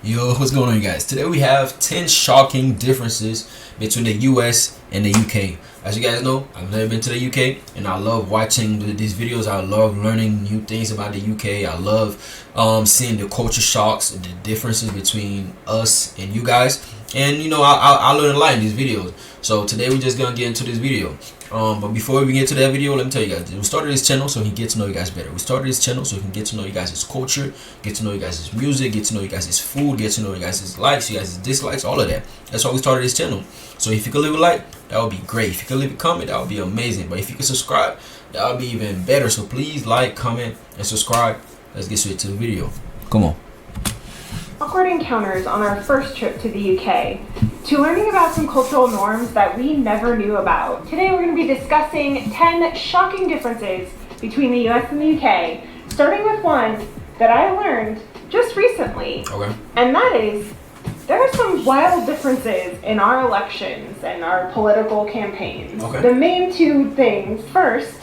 Yo, what's going on, you guys? Today we have 10 shocking differences between the US and the UK. As you guys know, I've never been to the UK, and I love watching these videos. I love learning new things about the UK. I love seeing the culture shocks, the differences between us and you guys. And you know, I learn a lot in these videos. So today we're just gonna get into this video. But before we get to that video, let me tell you guys, we started this channel so we can get to know you guys better. We started this channel so we can get to know you guys' culture, get to know you guys' music, get to know you guys' food, get to know you guys' likes, you guys' dislikes, all of that. That's why we started this channel. So if you could leave a like, that would be great. If you could leave a comment, that would be amazing. But if you could subscribe, that would be even better. So please like, comment, and subscribe. Let's get straight to the video. Come on. Awkward encounters on our first trip to the UK, to learning about some cultural norms that we never knew about. Today we're going to be discussing 10 shocking differences between the US and the UK, starting with one that I learned just recently. Okay. And that is, there are some wild differences in our elections and our political campaigns. Okay. The main two things. First,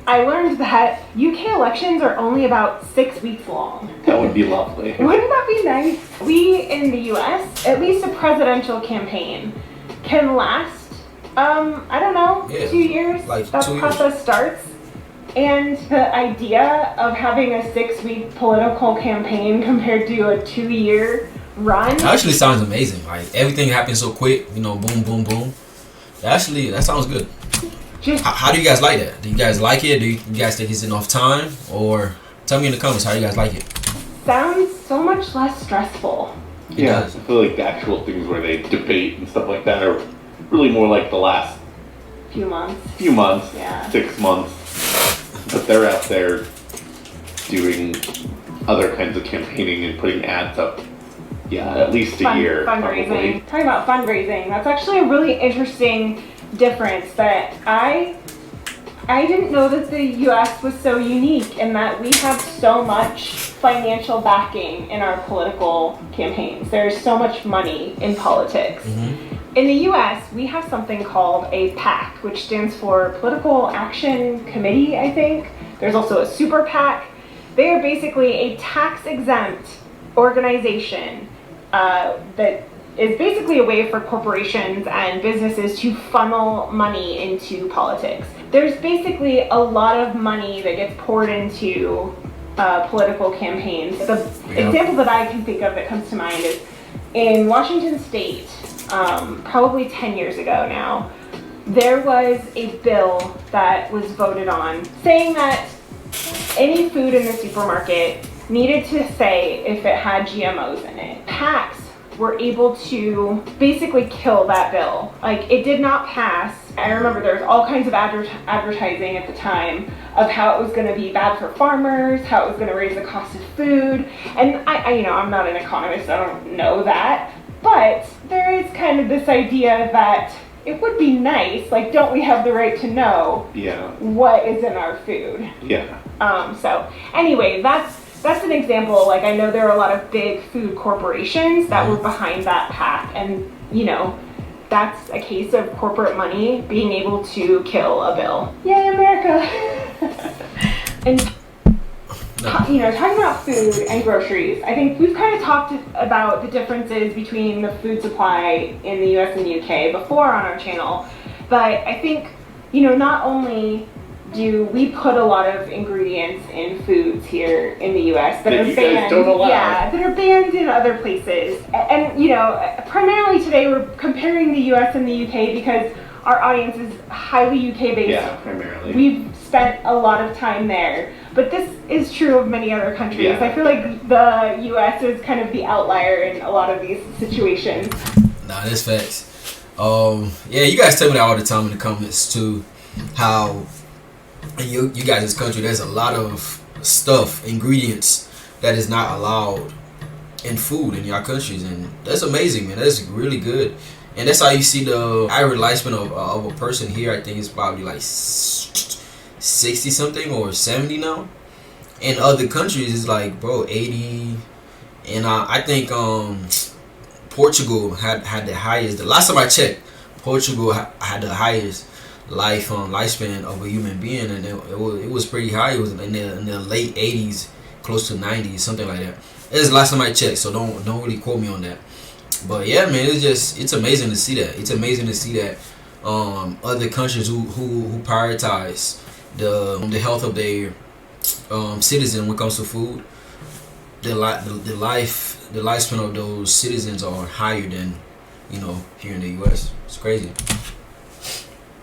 I learned that UK elections are only about 6 weeks long. That would be lovely. Wouldn't that be nice? We in the US, at least a presidential campaign, can last, I don't know, 2 years. Like that 2 years. process starts. And the idea of having a 6-week political campaign compared to a 2-year run. That actually sounds amazing. Like everything happens so quick, you know, boom, boom, boom. That sounds good. How do you guys like that? Do you guys like it? Do you guys think it's enough time? Or tell me in the comments how you guys like it. Sounds so much less stressful. Yeah, I feel like the actual things where they debate and stuff like that are really more like the last Few months. Yeah. 6 months. But they're out there doing other kinds of campaigning and putting ads up. Yeah, at least a year. Fundraising. Probably. Talking about fundraising, that's actually a really interesting difference that I didn't know that the US was so unique in that we have so much financial backing in our political campaigns. There's so much money in politics. Mm-hmm. In the US, we have something called a PAC, which stands for Political Action Committee, I think. There's also a super PAC. They are basically a tax-exempt organization that is basically a way for corporations and businesses to funnel money into politics. There's basically a lot of money that gets poured into political campaigns. The example that I can think of that comes to mind is in Washington State, probably 10 years ago now, there was a bill that was voted on saying that any food in the supermarket needed to say if it had GMOs in it. PACs were able to basically kill that bill. Like, it did not pass. I remember there was all kinds of advertising at the time of how it was going to be bad for farmers, how it was going to raise the cost of food. And I you know, I'm not an economist, I don't know that, but there is kind of this idea that it would be nice, like, don't we have the right to know what is in our food? Yeah. So anyway, that's an example. Like, I know there are a lot of big food corporations that were behind that PAC, and you know, that's a case of corporate money being able to kill a bill. Yay, America! And you know, talking about food and groceries, I think we've kind of talked about the differences between the food supply in the US and the UK before on our channel, but I think, you know, not only do we put a lot of ingredients in foods here in the US that are you banned, guys don't allow. yeah, that are banned in other places. And you know, primarily today we're comparing the US and the UK because our audience is highly UK based. Yeah, primarily. We've spent a lot of time there, but this is true of many other countries. Yeah. I feel like the US is kind of the outlier in a lot of these situations. Nah, that's facts. Yeah, you guys tell me that all the time in the comments too, how in you guys' country there's a lot of stuff, ingredients that is not allowed in food in your countries, and that's amazing, man. That's really good. And that's how you see the average lifespan of a person here. I think it's probably like 60 something or 70 now. In other countries it's like, bro, 80. And I think Portugal had the highest. The last time I checked, Portugal had the highest lifespan of a human being, and it was pretty high. It was in the late 80s, close to 90s, something like that. It's the last time I checked, so don't really quote me on that. But yeah, man, it's amazing to see that. It's amazing to see that other countries who prioritize the health of their citizen when it comes to food, the lifespan of those citizens are higher than here in the U.S. It's crazy.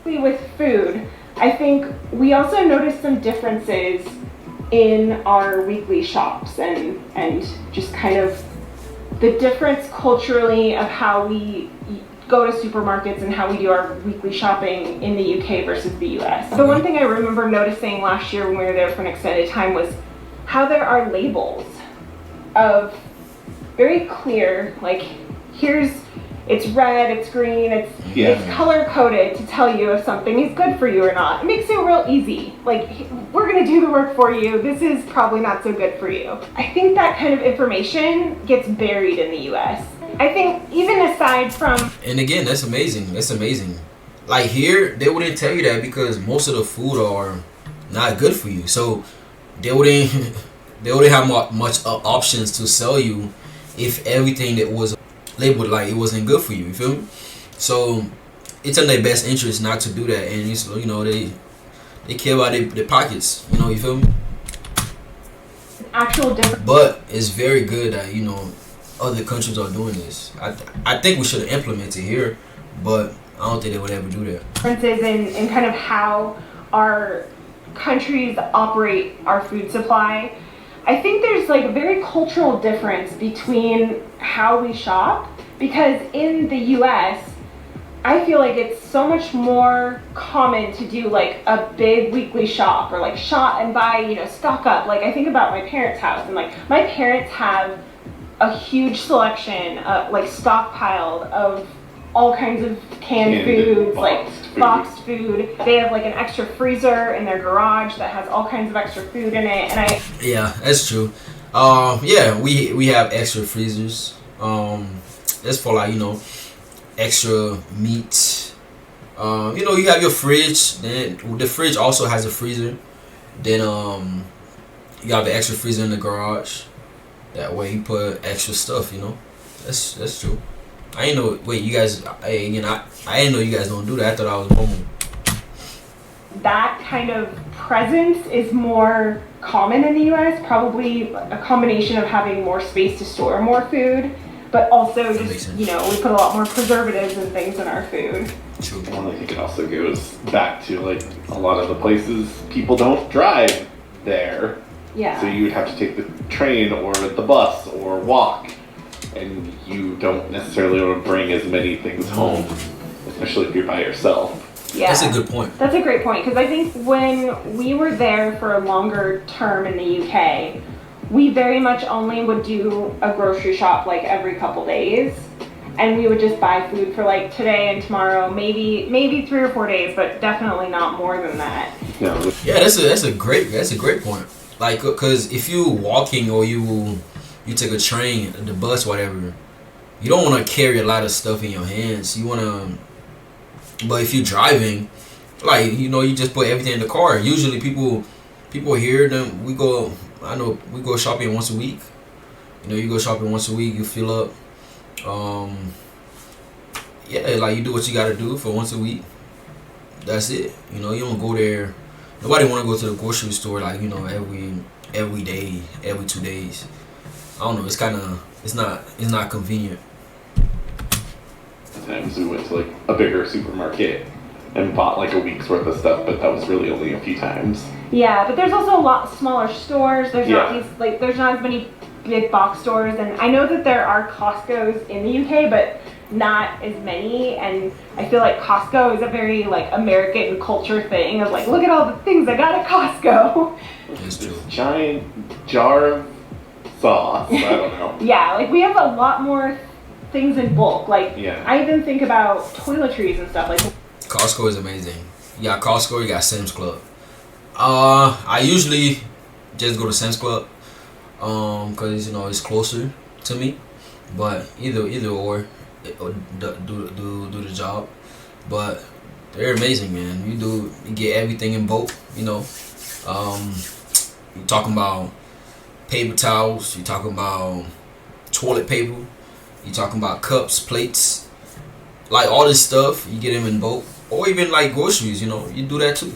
With food, I think we also noticed some differences in our weekly shops and just kind of the difference culturally of how we go to supermarkets and how we do our weekly shopping in the UK versus the US. The one thing I remember noticing last year when we were there for an extended time was how there are labels of very clear, like it's red, it's green, it's color coded to tell you if something is good for you or not. It makes it real easy. Like, we're gonna do the work for you. This is probably not so good for you. I think that kind of information gets buried in the US. I think even aside from... And again, that's amazing. That's amazing. Like here, they wouldn't tell you that because most of the food are not good for you. So they wouldn't have much options to sell you if everything that was labeled like it wasn't good for you. You feel me? So it's in their best interest not to do that, and it's, they care about their pockets. You feel me? Actual difference. But it's very good that other countries are doing this. I think we should implement it here, but I don't think they would ever do that. Differences in kind of how our countries operate our food supply. I think there's like a very cultural difference between how we shop, because in the US, I feel like it's so much more common to do like a big weekly shop or like shop and buy, stock up. Like I think about my parents' house, and like my parents have a huge selection of like stockpiled of all kinds of canned foods, like boxed food. They have like an extra freezer in their garage that has all kinds of extra food in it, and yeah, that's true. Yeah, we have extra freezers. That's for like extra meat. You have your fridge. Then the fridge also has a freezer. Then you have the extra freezer in the garage. That way you put extra stuff. That's true. I didn't know. Wait, you guys? I didn't know you guys don't do that. I thought I was normal. That kind of presence is more common in the U.S. Probably a combination of having more space to store more food, but also just we put a lot more preservatives and things in our food. True. Well, I think it also goes back to like a lot of the places people don't drive there. Yeah. So you would have to take the train or the bus or walk. And you don't necessarily want to bring as many things home, especially if you're by yourself. Yeah, that's a good point. That's a great point, because I think when we were there for a longer term in the UK, we very much only would do a grocery shop like every couple days, and we would just buy food for like today and tomorrow, maybe 3 or 4 days, but definitely not more than that. No. Yeah, that's a great point. Like, because if you walking or you take a train, the bus, whatever, you don't want to carry a lot of stuff in your hands. You want to, but if you're driving, like, you just put everything in the car. Usually people here, then we go shopping once a week. You go shopping once a week, you fill up. Yeah, like you do what you got to do for once a week. That's it. You don't go there. Nobody want to go to the grocery store like, every day, every 2 days. I don't know. It's not convenient. Sometimes we went to like a bigger supermarket and bought like a week's worth of stuff, but that was really only a few times. Yeah, but there's also a lot smaller stores. There's not as many big box stores, and I know that there are Costco's in the UK, but not as many. And I feel like Costco is a very like American culture thing of like, look at all the things I got at Costco. It's true. Giant jar of sauce. I don't know. Yeah, like we have a lot more things in bulk. Like, yeah. I even think about toiletries and stuff. Like, Costco is amazing. You got Costco, you got Sam's Club. I usually just go to Sam's Club, cause it's closer to me. But either or do the job. But they're amazing, man. You get everything in bulk. You talking about paper towels. You're talking about toilet paper. You're talking about cups, plates, like all this stuff. You get them in bulk, or even like groceries. You do that too.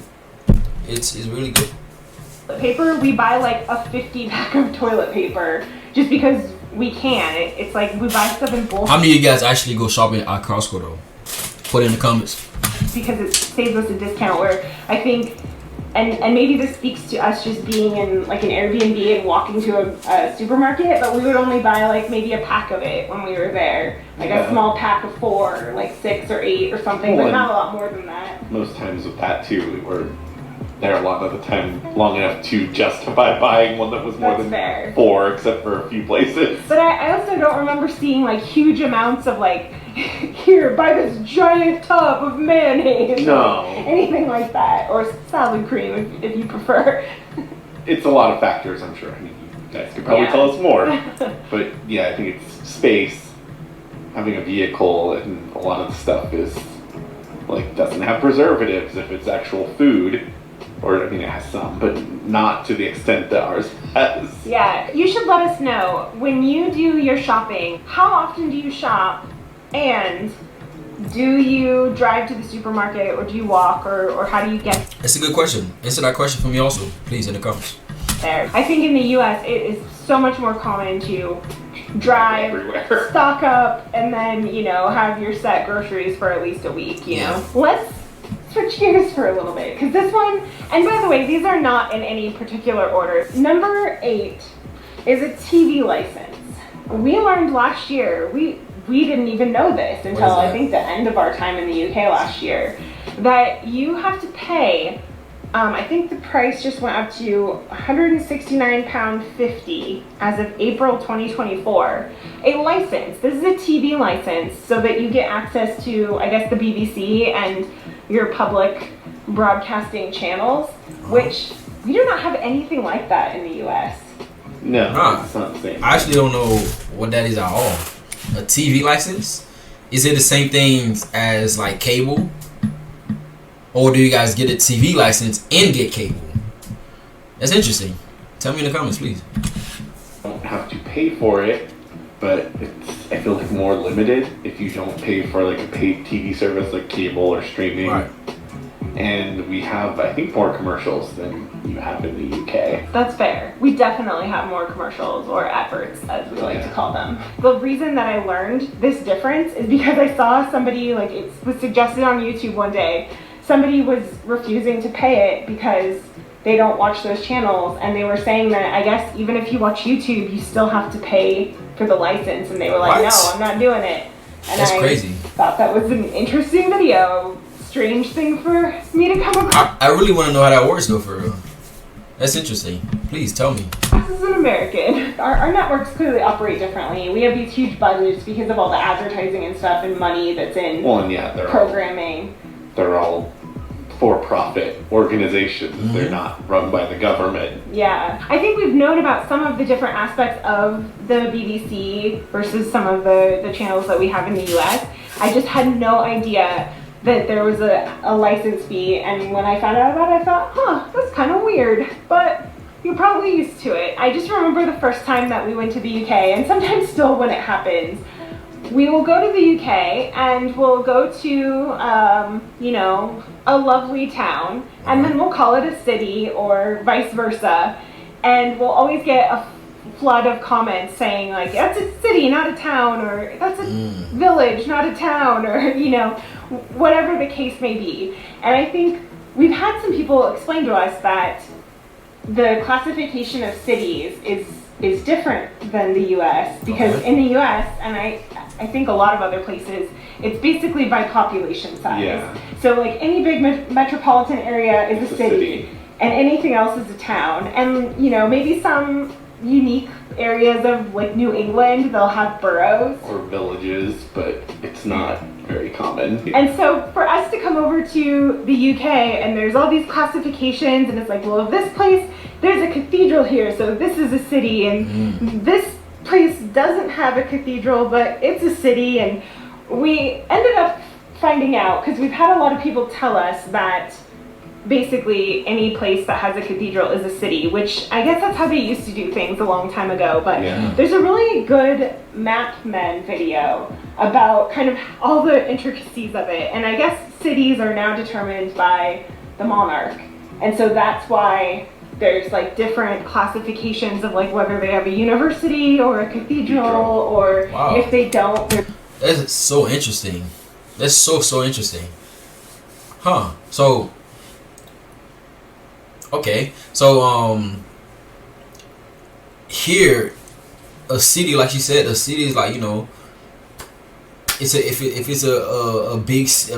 It's really good. Paper, we buy like a 50 pack of toilet paper just because we can. It's like we buy stuff in bulk. How many of you guys actually go shopping at Costco though? Put it in the comments. Because it saves us a discount. Where I think, and maybe this speaks to us just being in like an Airbnb and walking to a supermarket, but we would only buy like maybe a pack of it when we were there, like a small pack of 4, or like 6 or 8 or something, but not a lot more than that. Most times with that too, we were there a lot of the time long enough to justify buying one that was more than 4, except for a few places. But I also don't remember seeing like huge amounts of like, here, buy this giant tub of mayonnaise. No. Anything like that. Or salad cream if you prefer. It's a lot of factors, I'm sure. I mean, you guys could probably tell us more. But yeah, I think it's space, having a vehicle, and a lot of the stuff is like doesn't have preservatives if it's actual food. Or, I mean, it has some, but not to the extent that ours has. Yeah, you should let us know, when you do your shopping, how often do you shop, and do you drive to the supermarket, or do you walk, or how do you get That's a good question. Answer that question for me also, please, in the comments. there? I think in the U.S. it is so much more common to drive, everywhere, stock up, and then, have your set groceries for at least a week, Let's switch gears for a little bit, because this one, and by the way, these are not in any particular order. Number 8 is a TV license. We learned last year, we didn't even know this until I think the end of our time in the UK last year, that you have to pay, I think the price just went up to £169.50 as of April 2024. A license. This is a TV license so that you get access to, I guess, the BBC and your public broadcasting channels, which we do not have anything like that in the US. No, it's not the same. I actually don't know what that is at all. A TV license? Is it the same thing as like cable? Or do you guys get a TV license and get cable? That's interesting. Tell me in the comments, please. You don't have to pay for it, but I feel like more limited if you don't pay for like a paid TV service like cable or streaming. Right. And we have, I think, more commercials than you have in the UK. That's fair. We definitely have more commercials, or adverts as we like to call them. The reason that I learned this difference is because I saw somebody, like it was suggested on YouTube one day, somebody was refusing to pay it because they don't watch those channels, and they were saying that I guess even if you watch YouTube, you still have to pay for the license, and they were like, no, I'm not doing it. And That's crazy. Thought that was an interesting video. Strange thing for me to come across. I really want to know how that works though, for real. That's interesting. Please tell me. This is an American. Our networks clearly operate differently. We have these huge budgets because of all the advertising and stuff and money that's in programming. They're all for-profit organizations. Mm-hmm. They're not run by the government. Yeah. I think we've known about some of the different aspects of the BBC versus some of the channels that we have in the US. I just had no idea that there was a license fee, and when I found out about it, I thought, that's kind of weird, but you're probably used to it. I just remember the first time that we went to the UK, and sometimes still when it happens, we will go to the UK and we'll go to, a lovely town, and then we'll call it a city or vice versa, and we'll always get a flood of comments saying like, that's a city, not a town, or that's a village, not a town, or, whatever the case may be. And I think we've had some people explain to us that the classification of cities is different than the US, because in the US, and I think a lot of other places, it's basically by population size. Yeah. So like any big metropolitan area is a city, and anything else is a town. And maybe some unique areas of like New England, they'll have boroughs or villages, but it's not very common. And so for us to come over to the UK and there's all these classifications, and it's like, well, this place, there's a cathedral here, so this is a city, and this place doesn't have a cathedral, but it's a city. And we ended up finding out, because we've had a lot of people tell us that basically any place that has a cathedral is a city, which I guess that's how they used to do things a long time ago. But there's a really good Map Men video about kind of all the intricacies of it. And I guess cities are now determined by the monarch. And so that's why there's like different classifications of like whether they have a university or a cathedral, or if they don't. That's so interesting. That's so interesting. Huh. So okay. So here a city, like you said, a city is like, you know, it's a if it's a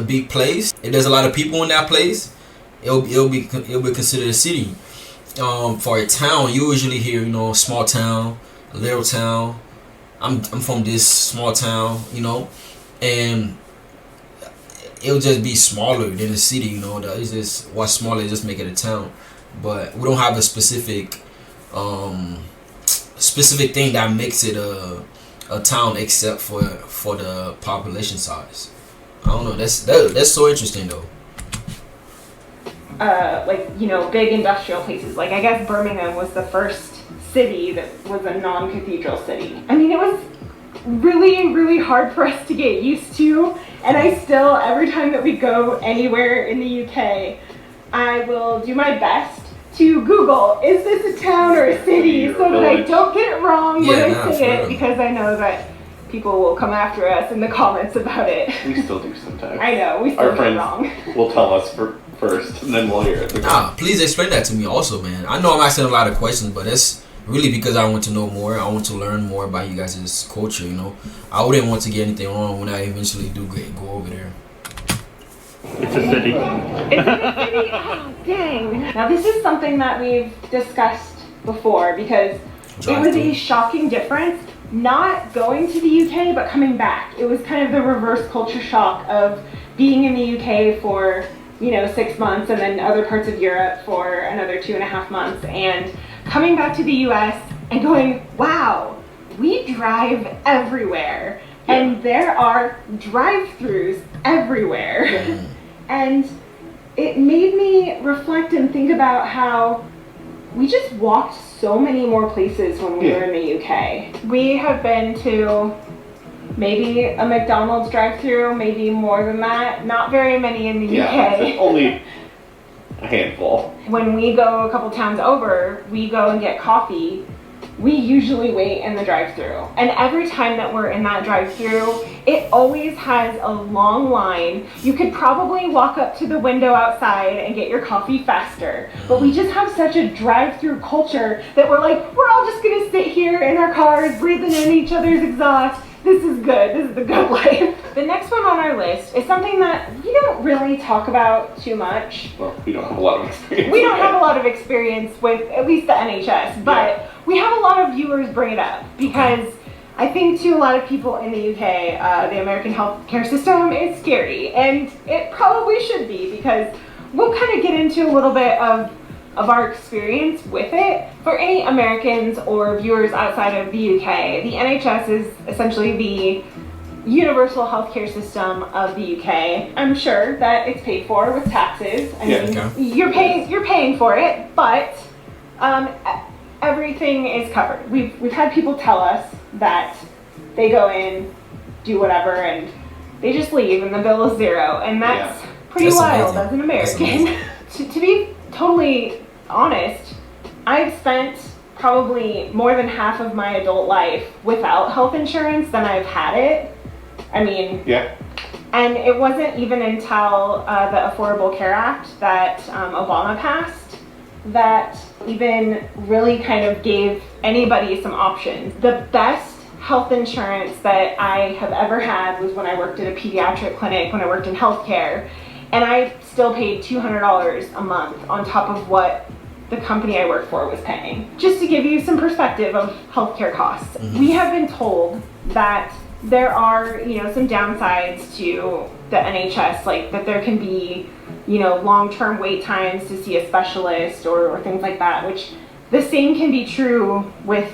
big place, if there's a lot of people in that place, it'll be considered a city. For a town, you usually hear, you know, small town, a little town. I'm from this small town, you know, and it'll just be smaller than a city, you know. It's just what's smaller, just make it a town. But we don't have a specific thing that makes it a town except for the population size. I don't know. That's so interesting though. Like, you know, big industrial places. Like, I guess Birmingham was the first city that was a non-cathedral city. I mean, it was really, really hard for us to get used to. And I still, every time that we go anywhere in the UK, I will do my best to Google, is this a town or a city? So that I don't get it wrong when I say it, because I know that people will come after us in the comments about it. We still do sometimes. I know, we still get it wrong. Our friends will tell us first, and then we'll hear it. Please explain that to me also, man. I know I'm asking a lot of questions, but it's really because I want to know more. I want to learn more about you guys' culture, you know. I wouldn't want to get anything wrong when I eventually do go over there. It's a city. It's a city? Oh, dang. Now, this is something that we've discussed before, because it was a shocking difference not going to the UK but coming back. It was kind of the reverse culture shock of being in the UK for, you know, 6 months, and then other parts of Europe for another 2.5 months, and coming back to the US and going, wow, we drive everywhere, and there are drive-thrus everywhere. And it made me reflect and think about how we just walked so many more places when we were in the UK. We have been to maybe a McDonald's drive-thru, maybe more than that. Not very many in the UK. Only a handful. When we go a couple towns over, we go and get coffee. We usually wait in the drive-thru. And every time that we're in that drive-thru, it always has a long line. You could probably walk up to the window outside and get your coffee faster. But we just have such a drive-thru culture that we're like, we're all just gonna sit here in our cars, breathing in each other's exhaust. This is good. This is the good life. The next one on our list is something that we don't really talk about too much. Well, we don't have a lot of experience. We don't have a lot of experience with at least the NHS, but we have a lot of viewers bring it up because I think to a lot of people in the UK, the American healthcare system is scary, and it probably should be, because we'll kind of get into a little bit of our experience with it. For any Americans or viewers outside of the UK, the NHS is essentially the universal healthcare system of the UK. I'm sure that it's paid for with taxes. I mean, you're paying for it, but everything is covered. We've had people tell us that they go in, do whatever, and they just leave, and the bill is zero, and that's pretty wild as an American. To be totally honest, I've spent probably more than half of my adult life without health insurance than I've had it. I mean, and it wasn't even until the Affordable Care Act that Obama passed that even really kind of gave anybody some options. The best health insurance that I have ever had was when I worked at a pediatric clinic, when I worked in healthcare, and I still paid $200 a month on top of what the company I work for was paying. Just to give you some perspective of healthcare costs. We have been told that there are, you know, some downsides to the NHS, like that there can be, you know, long-term wait times to see a specialist or things like that, which the same can be true with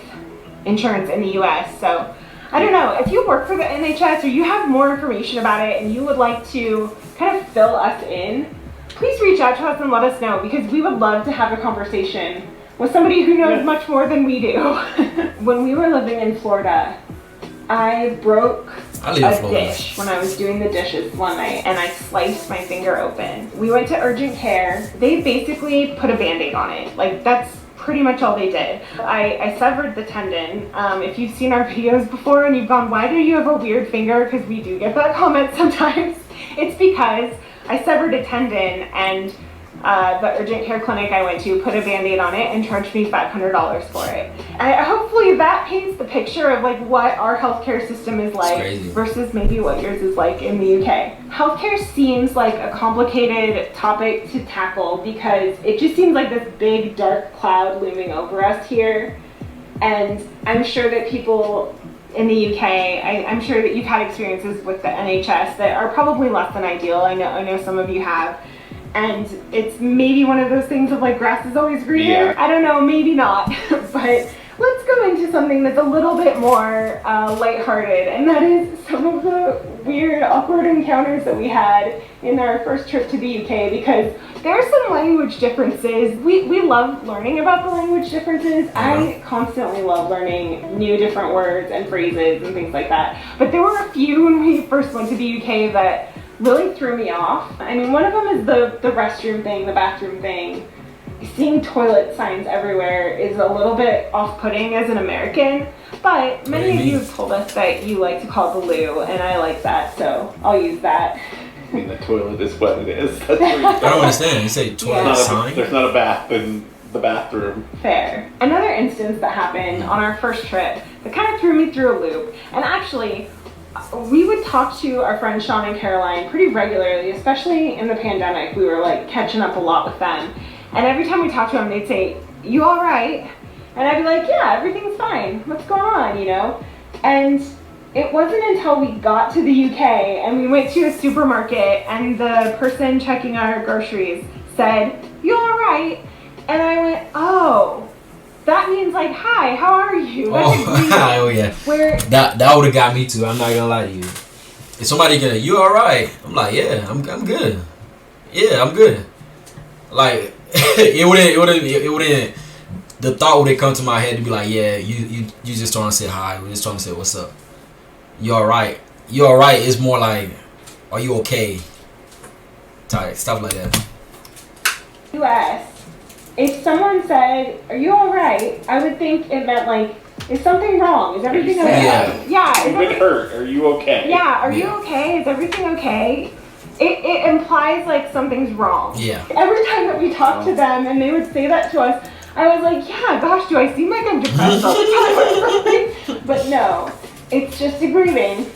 insurance in the US. So I don't know, if you work for the NHS or you have more information about it and you would like to kind of fill us in, please reach out to us and let us know, because we would love to have a conversation with somebody who knows much more than we do. When we were living in Florida, I broke a dish when I was doing the dishes one night, and I sliced my finger open. We went to urgent care. They basically put a Band-Aid on it. Like, that's pretty much all they did. I severed the tendon. If you've seen our videos before and you've gone, why do you have a weird finger? Because we do get that comment sometimes. It's because I severed a tendon, and the urgent care clinic I went to put a Band-Aid on it and charged me $500 for it. Hopefully that paints the picture of like what our healthcare system is like versus maybe what yours is like in the UK. Healthcare seems like a complicated topic to tackle because it just seems like this big dark cloud looming over us here. And I'm sure that people in the UK, I'm sure that you've had experiences with the NHS that are probably less than ideal. I know some of you have. And it's maybe one of those things of like grass is always greener. Yeah. I don't know, maybe not. But let's go into something that's a little bit more lighthearted, and that is some of the weird, awkward encounters that we had in our first trip to the UK, because there are some language differences. We love learning about the language differences. I constantly love learning new different words and phrases and things like that. But there were a few when we first went to the UK that really threw me off. I mean, one of them is the restroom thing, the bathroom thing. Seeing toilet signs everywhere is a little bit off-putting as an American, but many of you have told us that you like to call it the loo, and I like that, so I'll use that. I mean, the toilet is what it is. That's I don't understand. You say toilet sign? There's not a bath in the bathroom. Fair. Another instance that happened on our first trip that kind of threw me through a loop, and actually, we would talk to our friends Sean and Caroline pretty regularly, especially in the pandemic. We were like catching up a lot with them. And every time we talked to them, they'd say, "You all right?" And I'd be like, "Yeah, everything's fine. What's going on, you know?" And it wasn't until we got to the UK and we went to a supermarket and the person checking our groceries said, "You all right?" And I went, "Oh, that means like, hi, how are you?" Oh yeah. Where that would have got me too. I'm not gonna lie to you. If somebody gonna, "You all right?" I'm like, "Yeah, I'm good. Yeah, I'm good." Like it wouldn't. The thought would come to my head to be like, "Yeah, you just trying to say hi. We're just trying to say what's up. You all right? You all right?" It's more like, "Are you okay?" Type stuff like that. US. If someone said, "Are you all right?" I would think it meant like, is something wrong? Is everything okay? Yeah. You've been hurt. Are you okay? Yeah. Are you okay? Is everything okay? It implies like something's wrong. Yeah. Every time that we talked to them and they would say that to us, I was like, yeah, gosh, do I seem like I'm depressed all the time or something? But no, it's just a greeting.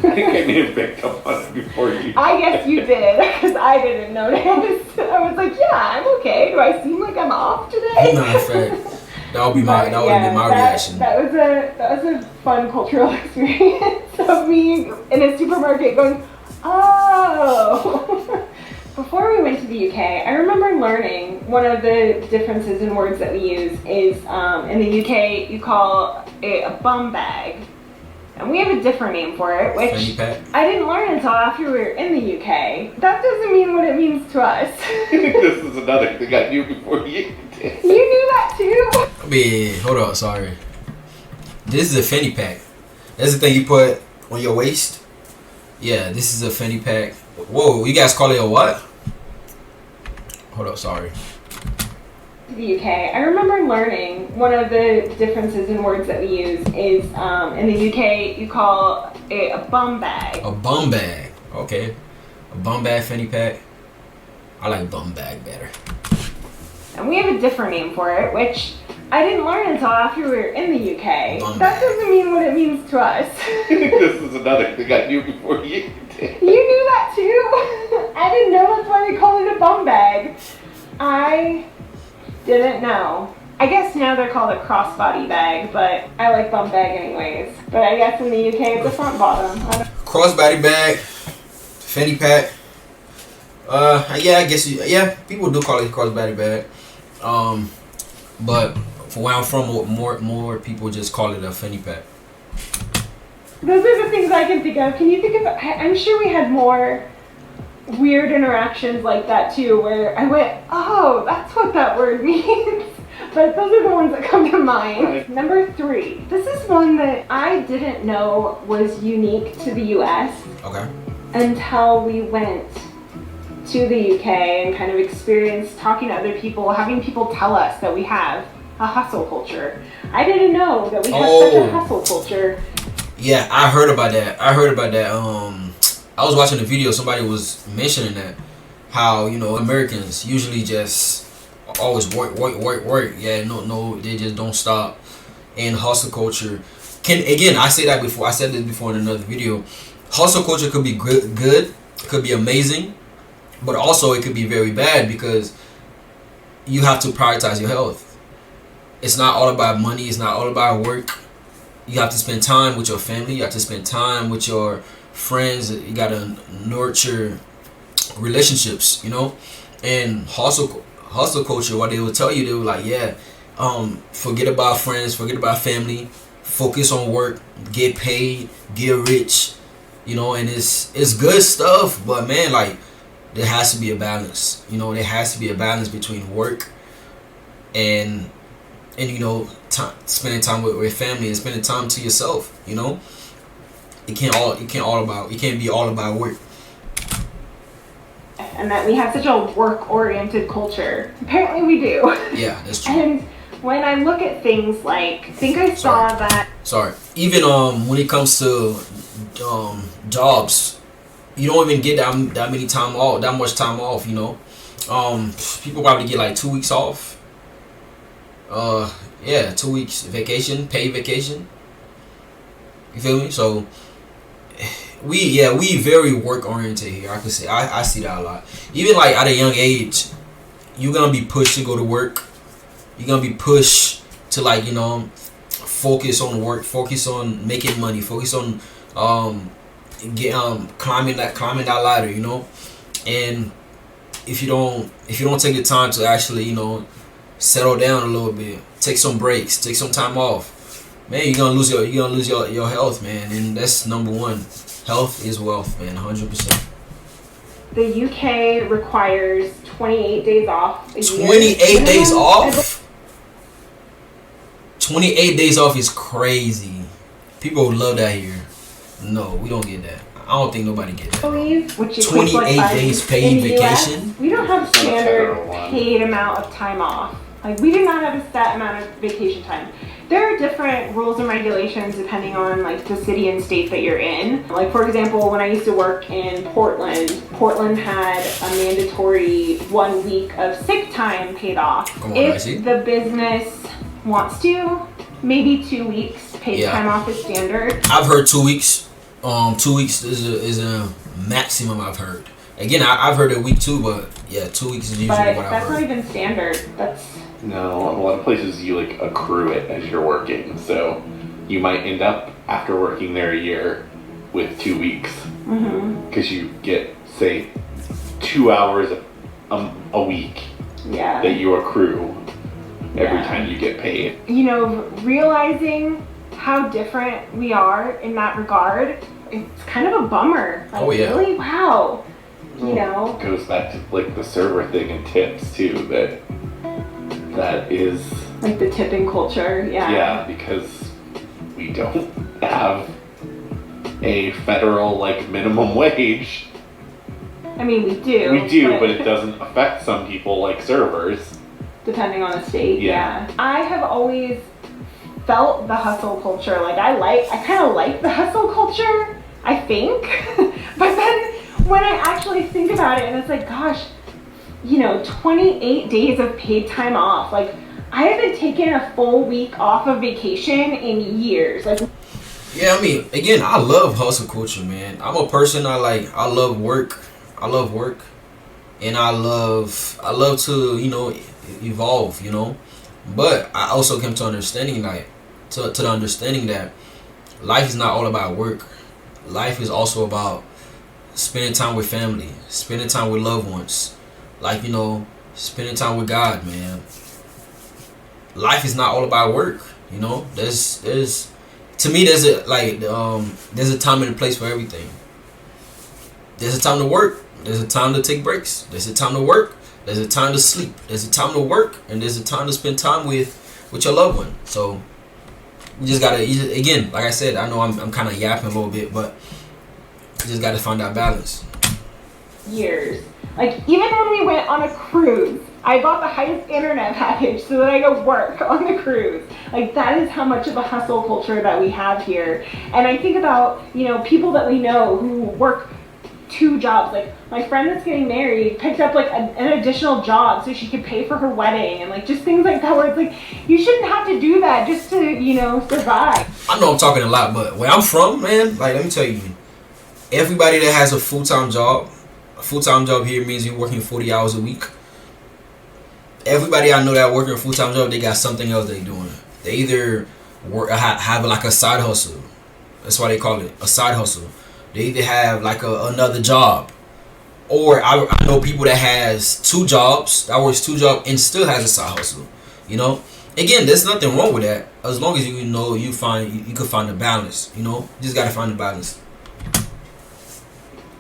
I think I may have picked up on it before you. I guess you did, because I didn't notice. I was like, yeah, I'm okay. Do I seem like I'm off today? Matter of fact, that would be my reaction. That was a fun cultural experience of me in a supermarket going, oh. Before we went to the UK, I remember learning one of the differences in words that we use is in the UK you call it a bum bag. And we have a different name for it, which I didn't learn until after we were in the UK. That doesn't mean what it means to us. This is another thing I knew before you did. You knew that too? I mean, hold on, sorry. This is a fanny pack. That's the thing you put on your waist. Yeah, this is a fanny pack. Whoa, you guys call it a what? Hold up, sorry. The UK, I remember learning one of the differences in words that we use is in the UK you call it a bum bag. A bum bag, okay. A bum bag fanny pack. I like bum bag better. And we have a different name for it, which I didn't learn until after we were in the UK. That doesn't mean what it means to us. This is another thing I knew before you did. You knew that too? I didn't know that's why they call it a bum bag. I didn't know. I guess now they're called a crossbody bag, but I like bum bag anyways. But I guess in the UK it's a front bottom. Crossbody bag, fanny pack. Yeah, I guess people do call it crossbody bag. But for where I'm from, more people just call it a fanny pack. Those are the things I can think of. Can you think of? I'm sure we had more weird interactions like that too, where I went, oh, that's what that word means. But those are the ones that come to mind. Right. Number 3. This is one that I didn't know was unique to the US Okay. until we went to the UK and kind of experienced talking to other people, having people tell us that we have a hustle culture. I didn't know that we have such a hustle culture. Yeah, I heard about that. I was watching a video, somebody was mentioning that, how, you know, Americans usually just always work. Yeah, no, they just don't stop. And hustle culture I said this before in another video. Hustle culture could be good, could be amazing, but also it could be very bad because you have to prioritize your health. It's not all about money, it's not all about work. You have to spend time with your family, you have to spend time with your friends, you gotta nurture relationships, you know. And hustle culture, what they will tell you, they were like, yeah, forget about friends, forget about family, focus on work, get paid, get rich, you know. And it's good stuff, but man, like, there has to be a balance, you know. There has to be a balance between work and you know, spending time with family and spending time to yourself, you know. It can't be all about work. And that we have such a work-oriented culture. Apparently we do. Yeah, that's true. And when I look at things like, I think I saw that. Sorry. Even when it comes to jobs, you don't even get that much time off, you know. People probably get like 2 weeks off. 2 weeks vacation, paid vacation. You feel me? So we very work oriented here. I could say I see that a lot. Even like at a young age, you're gonna be pushed to go to work. You're gonna be pushed to, like, you know, focus on work, focus on making money, focus on climbing that ladder, you know. And if you don't take the time to actually, you know, settle down a little bit, take some breaks, take some time off, man, you're gonna lose your health, man. And that's number one. Health is wealth, man. 100%. The UK requires 28 days off a year. 28 days off? 28 days off is crazy. People love that here. No, we don't get that. I don't think nobody gets that. Which is 28 days paid vacation? We don't have standard paid amount of time off. Like, we do not have a set amount of vacation time. There are different rules and regulations depending on, like, the city and state that you're in. Like, for example, when I used to work in Portland had a mandatory 1 week of sick time paid off. If the business wants to, maybe 2 weeks paid time off is standard. I've heard 2 weeks. 2 weeks is a maximum I've heard. Again, I've heard a week too, but yeah, 2 weeks is usually what I've heard. But that's not even standard. No, a lot of places you like accrue it as you're working. So you might end up after working there a year with 2 weeks because you get, say, 2 hours a week that you accrue every time you get paid. You know, realizing how different we are in that regard, it's kind of a bummer. Like, really? Wow. You know? It goes back to, like, the server thing and tips too, that is like the tipping culture. Yeah, because we don't have a federal, like, minimum wage. I mean, we do. We do, but it doesn't affect some people, like servers. Depending on the state, yeah. I have always felt the hustle culture. Like, I kind of like the hustle culture, I think. But then when I actually think about it, and it's like, gosh, you know, 28 days of paid time off. Like, I haven't taken a full week off of vacation in years. Like, yeah, I mean, again, I love hustle culture, man. I'm a person, I love work. I love work. And I love to, you know, evolve, you know. But I also came to understanding, like, to the understanding that life is not all about work. Life is also about spending time with family, spending time with loved ones, like, you know, spending time with God, man. Life is not all about work, you know. There's to me, there's a time and a place for everything. There's a time to work. There's a time to take breaks. There's a time to work. There's a time to sleep. There's a time to work, and there's a time to spend time with your loved one. So you just gotta, again, like I said, I know I'm kind of yapping a little bit, but you just gotta find that balance. Years. Like, even when we went on a cruise, I bought the highest internet package so that I could work on the cruise. Like, that is how much of a hustle culture that we have here. And I think about, people that we know who work 2 jobs. Like, my friend that's getting married picked up like an additional job so she could pay for her wedding, and like just things like that where it's like, you shouldn't have to do that just to survive. I know I'm talking a lot, but where I'm from, man, like, let me tell you, everybody that has a full-time job here means you're working 40 hours a week. Everybody I know that working a full-time job, they got something else they doing. They either have like a side hustle. That's why they call it a side hustle. They either have like another job, or I know people that has 2 jobs, that works 2 jobs and still has a side hustle. Again, there's nothing wrong with that as long as you can find a balance. You just gotta find a balance.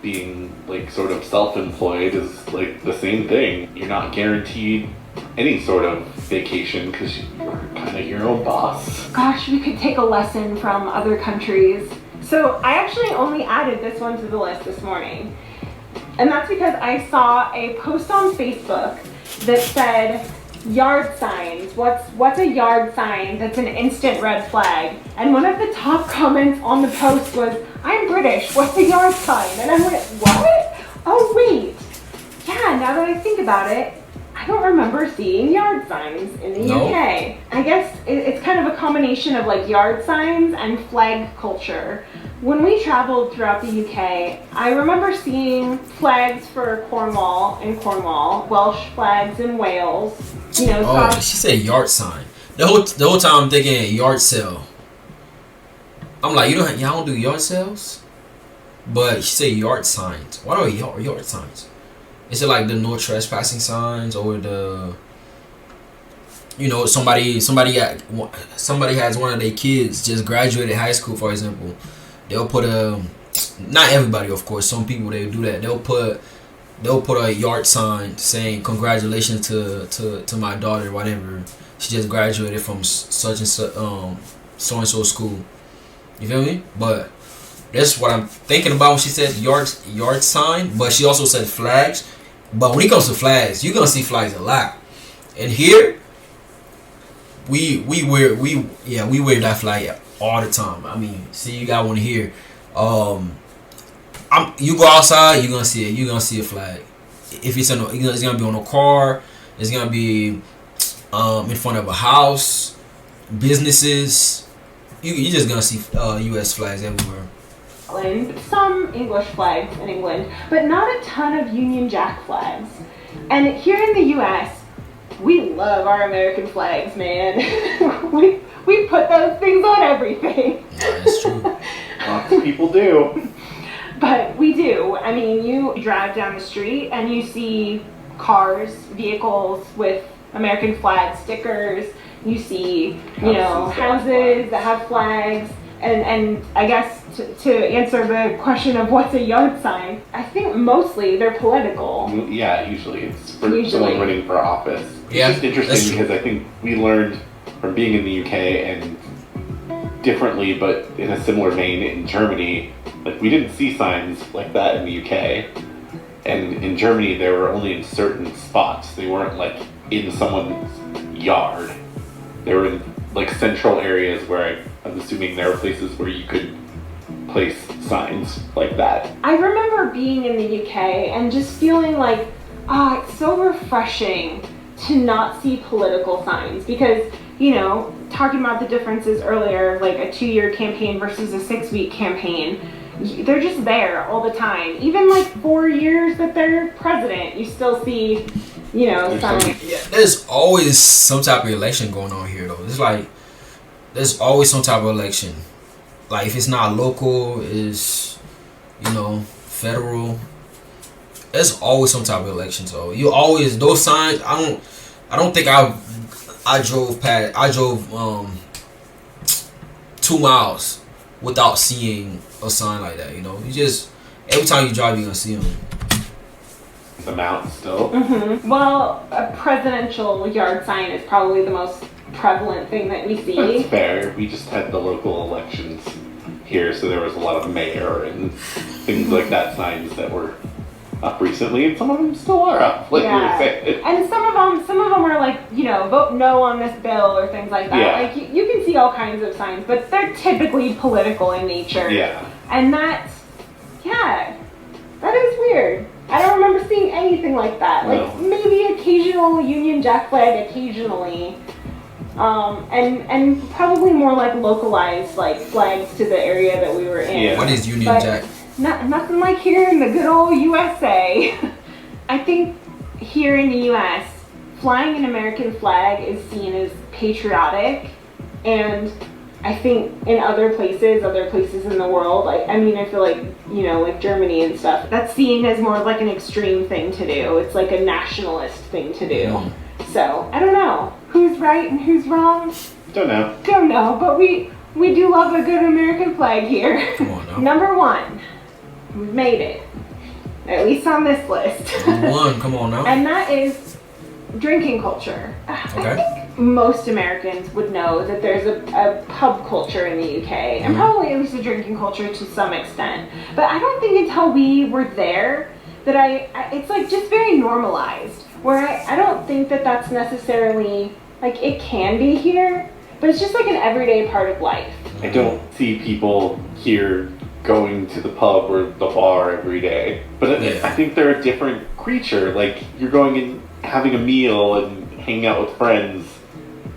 Being like sort of self-employed is like the same thing. You're not guaranteed any sort of vacation because you're kind of your own boss. Gosh, we could take a lesson from other countries. So I actually only added this one to the list this morning. And that's because I saw a post on Facebook that said, yard signs. What's a yard sign that's an instant red flag? And one of the top comments on the post was, I'm British, what's a yard sign? And I went, what? Oh wait. Yeah, now that I think about it, I don't remember seeing yard signs in the UK. I guess it's kind of a combination of like yard signs and flag culture. When we traveled throughout the UK, I remember seeing flags for Cornwall in Cornwall, Welsh flags in Wales. She said yard sign. The whole time I'm thinking yard sale. I'm like, y'all don't do yard sales? But she said yard signs. What are yard signs? Is it like the no trespassing signs, or the somebody has one of their kids just graduated high school, for example, they'll put not everybody, of course, some people they do that, they'll put a yard sign saying congratulations to my daughter, whatever, she just graduated from such and such so and so school. You feel me? But that's what I'm thinking about when she said yard sign. But she also said flags. But when it comes to flags, you're gonna see flags a lot. And here, we wear that flag all the time. I mean, see, you got one here. You go outside, you're gonna see it. You're gonna see a flag. If it's gonna be on a car. It's gonna be in front of a house, businesses. You're just gonna see U.S. flags everywhere. Some English flags in England, but not a ton of Union Jack flags. And here in the U.S., we love our American flags, man. we put those things on everything. Yeah, that's true. Lots of people do. But we do. I mean, you drive down the street and you see vehicles with American flag stickers. You see, houses that have flags. And I guess to answer the question of what's a yard sign, I think mostly they're political. Yeah, usually it's for someone running for office. Yeah, it's just interesting because I think we learned from being in the UK and differently, but in a similar vein in Germany, like we didn't see signs like that in the UK. And in Germany, they were only in certain spots. They weren't like in someone's yard. They were in like central areas where I'm assuming there are places where you could place signs like that. I remember being in the UK and just feeling like, it's so refreshing to not see political signs because, talking about the differences earlier, like a 2-year campaign versus a 6-week campaign, they're just there all the time. Even like 4 years that they're president, you still see, signs. Yeah, there's always some type of election going on here, though. It's like there's always some type of election. Like if it's not local, it's federal. There's always some type of election. So you always those signs. I don't think I drove 2 miles without seeing a sign like that. You just every time you drive, you're gonna see them. The mount still. Well, a presidential yard sign is probably the most prevalent thing that we see. That's fair. We just had the local elections here, so there was a lot of mayor and things like that signs that were up recently, and some of them still are up, like we were saying. And some of them are like, you know, vote no on this bill or things like that. Yeah. Like you can see all kinds of signs, but they're typically political in nature. Yeah. And that is weird. I don't remember seeing anything like that. No. Like maybe occasional Union Jack flag occasionally. And probably more like localized like flags to the area that we were in. Yeah. What is Union Jack? Nothing like here in the good old USA. I think here in the US, flying an American flag is seen as patriotic, and I think in other places in the world, I mean, I feel like, you know, like Germany and stuff, that's seen as more of like an extreme thing to do. It's like a nationalist thing to do. So, I don't know who's right and who's wrong. Don't know. But we do love a good American flag here. Come on now. Number 1. We've made it. At least on this list. Number 1, come on now. And that is drinking culture. Okay. I think most Americans would know that there's a pub culture in the UK, and probably at least a drinking culture to some extent. But I don't think until we were there that it's like just very normalized, where I don't think that that's necessarily, like, it can be here, but it's just like an everyday part of life. I don't see people here going to the pub or the bar every day, but I think they're a different creature. Like, you're going and having a meal and hanging out with friends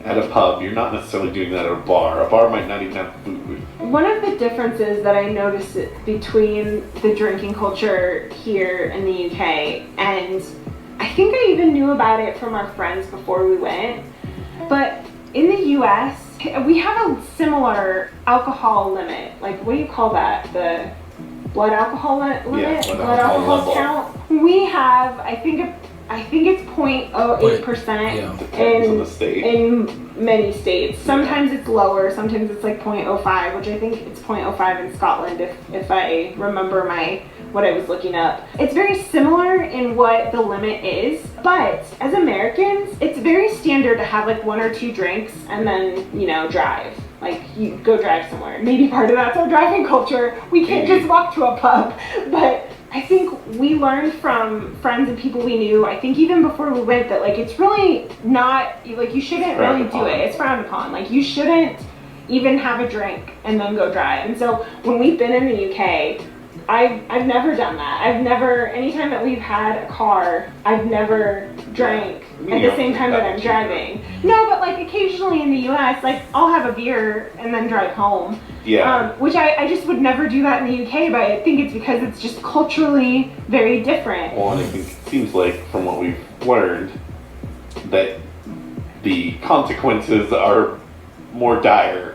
at a pub. You're not necessarily doing that at a bar. A bar might not even have food. One of the differences that I noticed between the drinking culture here in the UK, and I think I even knew about it from our friends before we went, but in the US, we have a similar alcohol limit. Like, what do you call that? The blood alcohol limit? Yeah, blood alcohol count? We have, I think it's 0.08% Depends on the state. in many states. Sometimes it's lower, sometimes it's like 0.05, which I think it's 0.05 in Scotland if I remember what I was looking up. It's very similar in what the limit is, but as Americans, it's very standard to have like 1 or 2 drinks and then, you know, drive. Like, you go drive somewhere. Maybe part of that's our driving culture. We can't just walk to a pub, but I think we learned from friends and people we knew, I think even before we went, that like it's really not, like, you shouldn't really do it. It's frowned upon. Like, you shouldn't even have a drink and then go drive. And so when we've been in the UK, I've never done that. Anytime that we've had a car, I've never drank at the same time that I'm driving. No, but like occasionally in the US, like I'll have a beer and then drive home. Yeah. Which I just would never do that in the UK, but I think it's because it's just culturally very different. Well, and I think it seems like from what we've learned that the consequences are more dire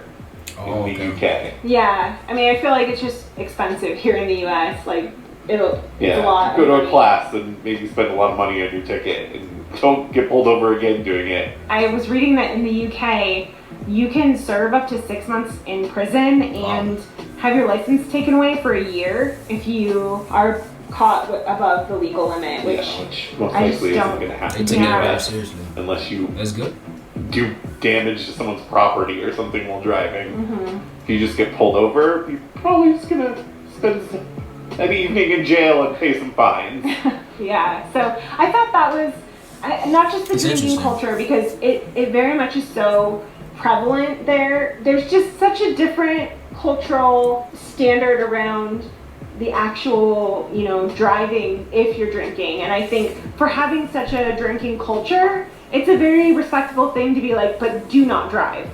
in the UK. Yeah, I mean, I feel like it's just expensive here in the US. Like, it's a lot. Go to a class and maybe spend a lot of money on your ticket and don't get pulled over again doing it. I was reading that in the UK, you can serve up to 6 months in prison and have your license taken away for a year if you are caught above the legal limit, which most likely isn't going to happen. They take it very seriously. Unless you That's good. do damage to someone's property or something while driving. If you just get pulled over, you're probably just going to spend an evening in jail and pay some fines. Yeah, so I thought that was not just the drinking culture, because it very much is so prevalent there. There's just such a different cultural standard around the actual, you know, driving if you're drinking. And I think for having such a drinking culture, it's a very respectable thing to be like, but do not drive.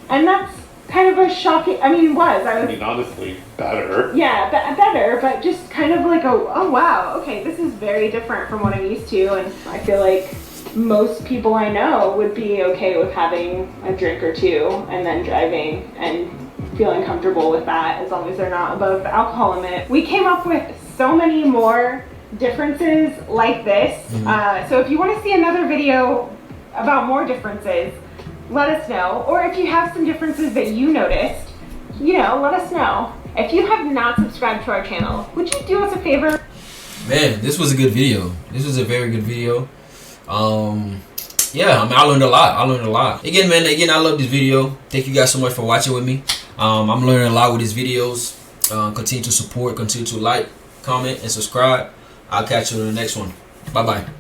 And that's kind of a shocking, I mean, honestly, better. Yeah, better, but just kind of like oh wow, okay, this is very different from what I'm used to. And I feel like most people I know would be okay with having a drink or two and then driving and feeling comfortable with that, as long as they're not above the alcohol limit. We came up with so many more differences like this. So if you want to see another video about more differences, let us know. Or if you have some differences that you noticed, you know, let us know. If you have not subscribed to our channel, would you do us a favor? Man, this was a good video. This was a very good video. Yeah, I mean, I learned a lot. Again, I love this video. Thank you guys so much for watching with me. I'm learning a lot with these videos. Continue to support, continue to like, comment, and subscribe. I'll catch you in the next one. Bye-bye.